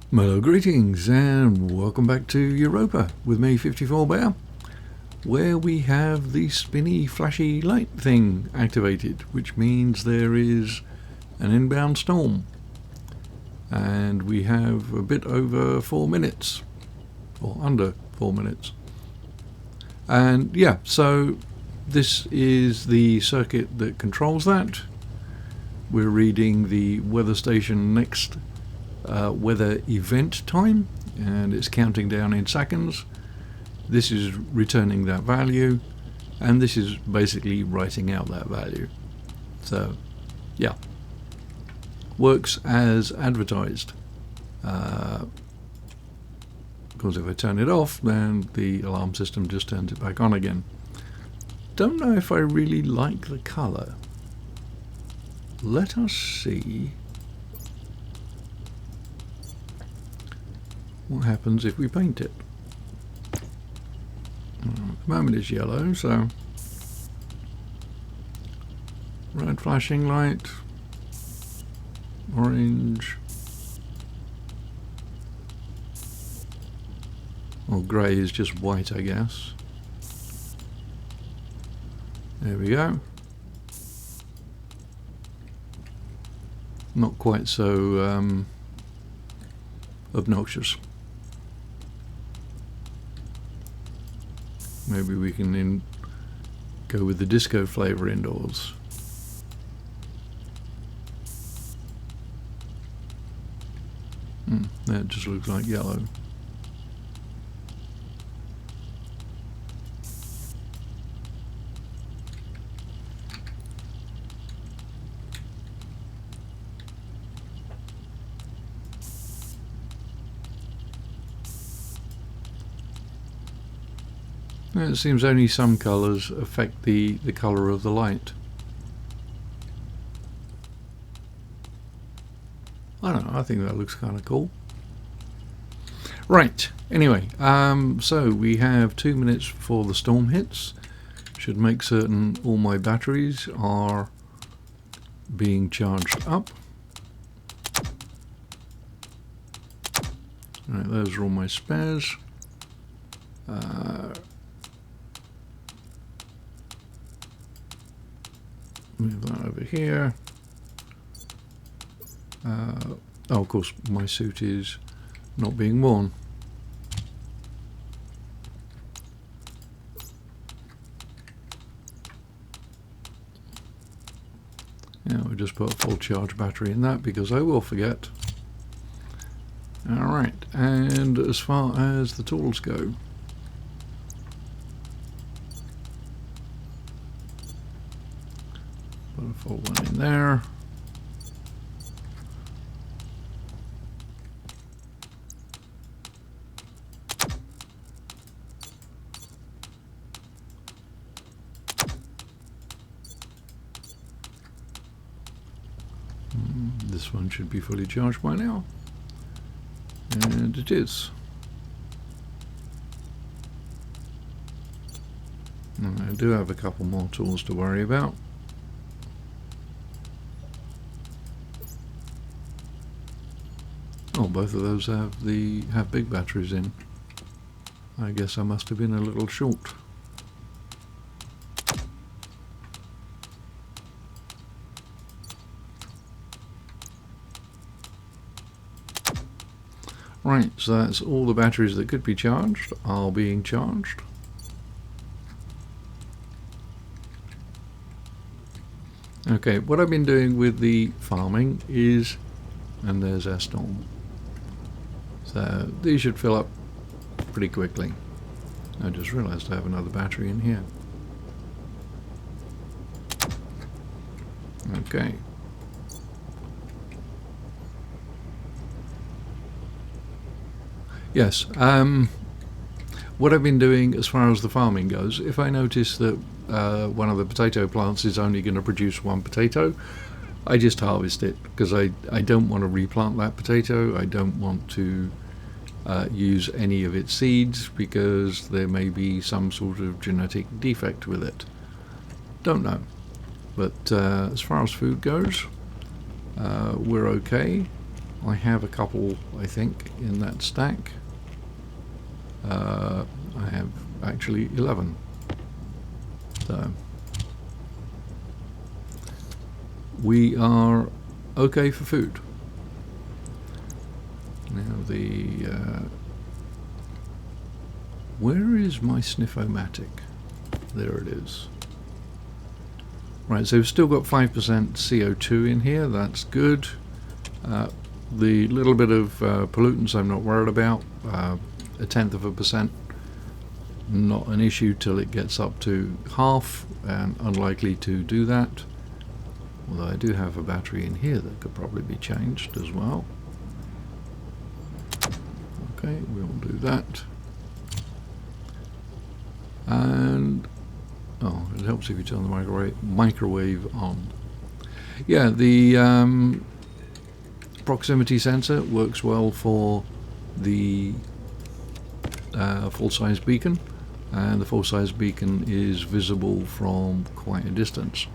Hello, greetings, and welcome back to Europa with me, 54 Bear, where we have the spinny flashy light thing activated, which means there is an inbound storm, and we have a bit over 4 minutes, or under 4 minutes. And yeah, so this is the circuit that controls that. We're reading the weather station next weather event time, and it's counting down in seconds. This is returning that value, and this is basically writing out that value. So yeah, works as advertised. Of course, if I turn it off, then the alarm system just turns it back on again. Don't know if I really like the color. Let us see what happens if we paint it. At the moment it's yellow, so red flashing light, orange, or grey is just white, I guess. There we go. Not quite so obnoxious. Maybe we can go with the disco flavour indoors. That just looks like yellow. It seems only some colours affect the colour of the light. I don't know, I think that looks kind of cool. Right, anyway, so we have 2 minutes before the storm hits. Should make certain all my batteries are being charged up. Right, those are all my spares. Move that over here. Oh, of course, my suit is not being worn. Yeah, we'll just put a full charge battery in that because I will forget. Alright, and as far as the tools go, put a full one in there. This one should be fully charged by now. And it is. And I do have a couple more tools to worry about. Oh, both of those have big batteries in. I guess I must have been a little short. Right, so that's all the batteries that could be charged are being charged. Okay, what I've been doing with the farming is, and there's our storm. So these should fill up pretty quickly. I just realized I have another battery in here. Okay. Yes, what I've been doing as far as the farming goes, if I notice that one of the potato plants is only going to produce one potato, I just harvest it, because I don't want to replant that potato. I don't want to use any of its seeds, because there may be some sort of genetic defect with it. Don't know. But as far as food goes, we're okay I have a couple, I think, in that stack. I have actually 11. So we are okay for food. Now where is my Sniffomatic? There it is. Right, so we've still got 5% CO2 in here. That's good. The little bit of pollutants I'm not worried about. 0.1%, not an issue till it gets up to half, and unlikely to do that. Although I do have a battery in here that could probably be changed as well. Okay, we'll do that. And oh, it helps if you turn the microwave on. Yeah, the proximity sensor works well for the full-size beacon, and the full-size beacon is visible from quite a distance.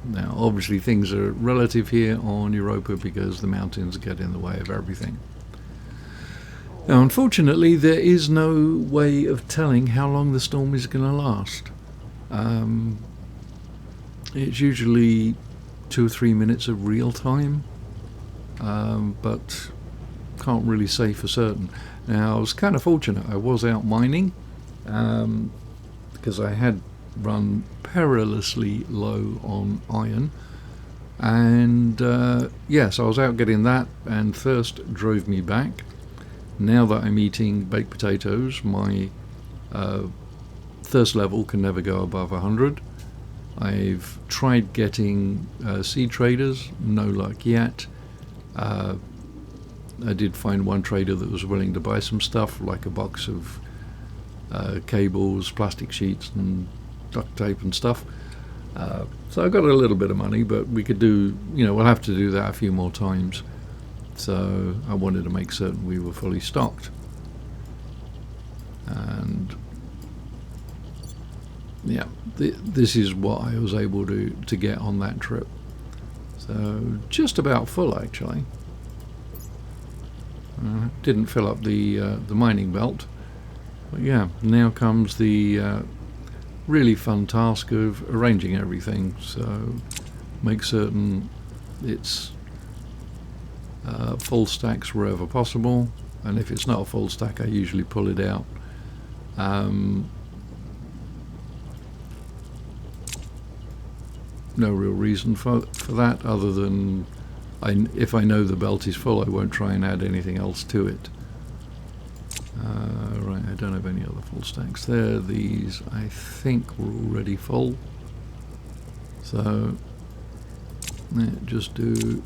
Now obviously things are relative here on Europa because the mountains get in the way of everything. Now unfortunately there is no way of telling how long the storm is going to last. It's usually 2 or 3 minutes of real time, but can't really say for certain. Now I was kind of fortunate. I was out mining because I had run perilously low on iron, and yes, I was out getting that, and thirst drove me back. Now that I'm eating baked potatoes, my thirst level can never go above 100. I've tried getting seed traders, no luck yet. I did find one trader that was willing to buy some stuff, like a box of cables, plastic sheets and duct tape and stuff. So I got a little bit of money, but we could do, we'll have to do that a few more times. So I wanted to make certain we were fully stocked. And yeah, this is what I was able to get on that trip. So just about full actually. Didn't fill up the mining belt, but yeah, now comes the really fun task of arranging everything. So make certain it's full stacks wherever possible, and if it's not a full stack I usually pull it out. No real reason for that other than if I know the belt is full I won't try and add anything else to it. Right, I don't have any other full stacks there. These I think were already full, so just do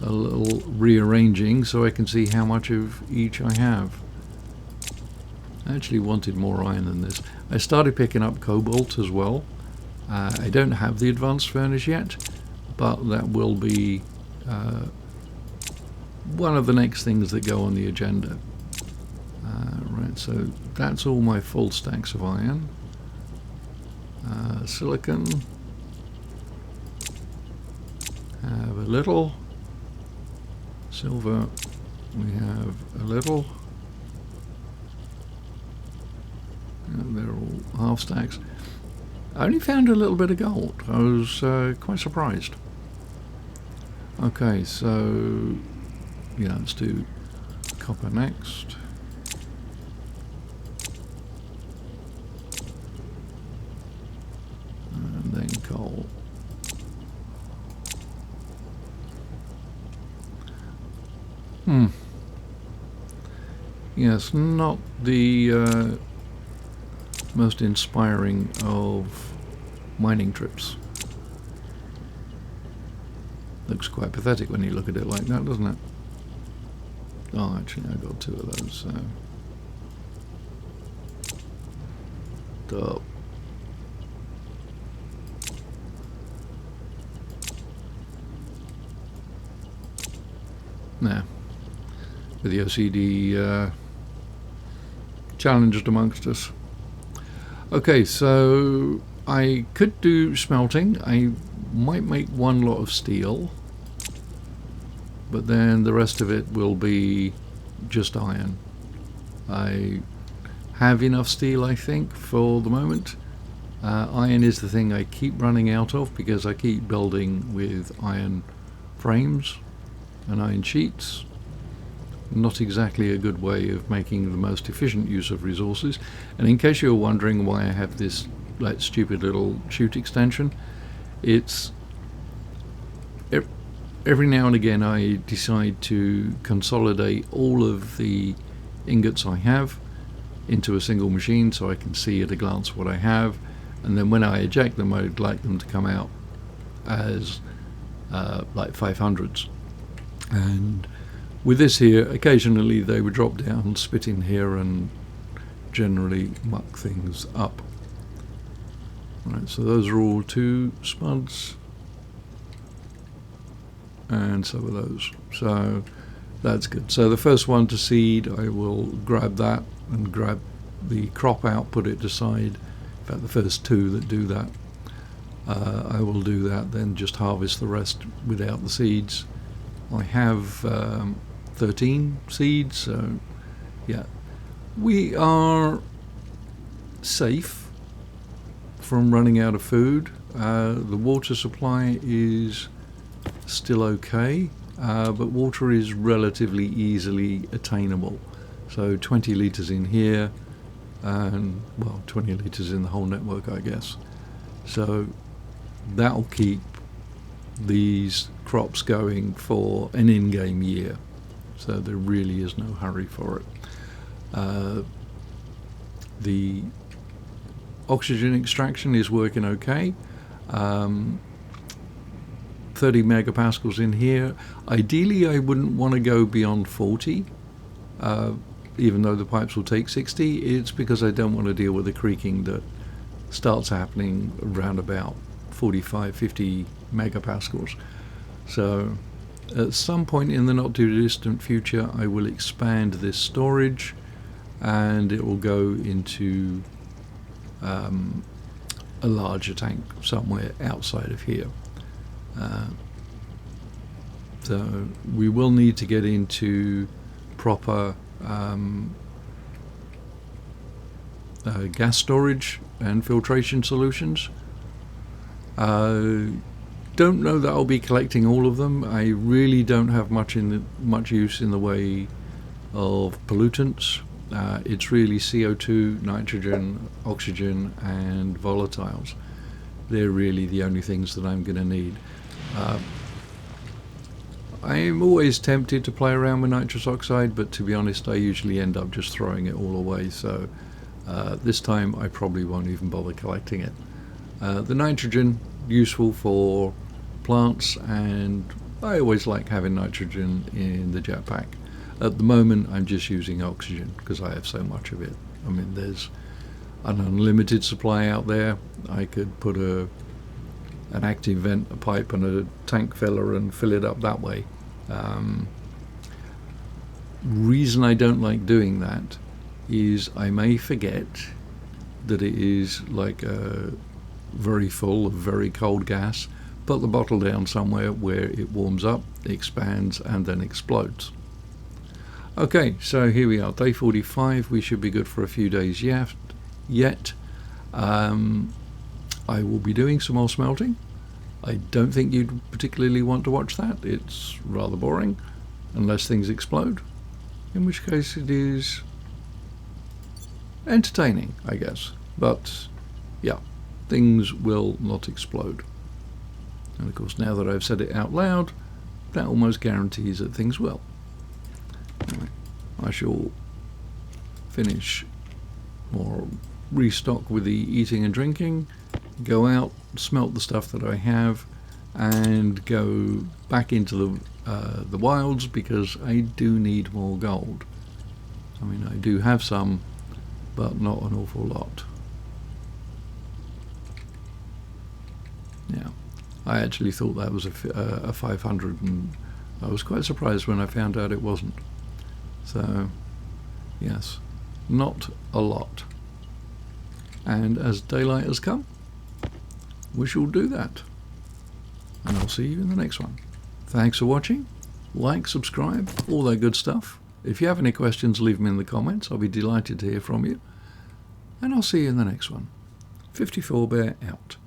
a little rearranging so I can see how much of each I have. I actually wanted more iron than this. I started picking up cobalt as well. I don't have the advanced furnace yet, but that will be one of the next things that go on the agenda. Right, so that's all my full stacks of iron. Silicon, have a little. Silver, we have a little. And they're all half stacks. I only found a little bit of gold. I was quite surprised. Okay, so yeah, let's do copper next. And then coal. Yes, not the most inspiring of mining trips. Looks quite pathetic when you look at it like that, doesn't it? Oh, actually, I got 2 of those, so. Dope. Now, with the OCD challenged amongst us. Okay, so I could do smelting. I might make one lot of steel. but then the rest of it will be just iron. I have enough steel, I think, for the moment. Iron is the thing I keep running out of because I keep building with iron frames and iron sheets. Not exactly a good way of making the most efficient use of resources. And in case you're wondering why I have this stupid little chute extension, it's every now and again I decide to consolidate all of the ingots I have into a single machine so I can see at a glance what I have, and then when I eject them I'd like them to come out as like 500s. And with this here, occasionally they would drop down, spit in here and generally muck things up. Right, so those are all 2 spuds, and so are those. So that's good. So the first one to seed, I will grab that and grab the crop out, put it aside. In fact, the first 2 that do that, I will do that, then just harvest the rest without the seeds. I have 13 seeds, so yeah, we are safe from running out of food. The water supply is still okay, but water is relatively easily attainable. So 20 litres in here, and well, 20 litres in the whole network, I guess. So that'll keep these crops going for an in-game year. So there really is no hurry for it. The oxygen extraction is working okay. 30 megapascals in here. Ideally I wouldn't want to go beyond 40, even though the pipes will take 60. It's because I don't want to deal with the creaking that starts happening around about 45-50 megapascals. So at some point in the not too distant future I will expand this storage and it will go into a larger tank somewhere outside of here. So we will need to get into proper gas storage and filtration solutions. Don't know that I'll be collecting all of them. I really don't have much use in the way of pollutants. It's really CO2, nitrogen, oxygen and volatiles. They're really the only things that I'm going to need. I'm always tempted to play around with nitrous oxide, but to be honest I usually end up just throwing it all away, so this time I probably won't even bother collecting it. The nitrogen, useful for plants, and I always like having nitrogen in the jetpack. At the moment I'm just using oxygen because I have so much of it. I mean, there's an unlimited supply out there. I could put an active vent, a pipe and a tank filler and fill it up that way. Reason I don't like doing that is I may forget that it is like a very full of very cold gas, put the bottle down somewhere where it warms up, expands and then explodes. Okay, so here we are, day 45. We should be good for a few days yet. I will be doing some more smelting. I don't think you'd particularly want to watch that. It's rather boring unless things explode, in which case it is entertaining, I guess. But yeah, things will not explode. And of course, now that I've said it out loud, that almost guarantees that things will. Anyway, I shall finish or restock with the eating and drinking, go out, smelt the stuff that I have, and go back into the wilds because I do need more gold. I mean, I do have some, but not an awful lot. Yeah, I actually thought that was a 500, and I was quite surprised when I found out it wasn't. So, yes, not a lot. And as daylight has come, we shall do that. And I'll see you in the next one. Thanks for watching, like, subscribe, all that good stuff. If you have any questions, leave them in the comments. I'll be delighted to hear from you. And I'll see you in the next one. 54 Bear out.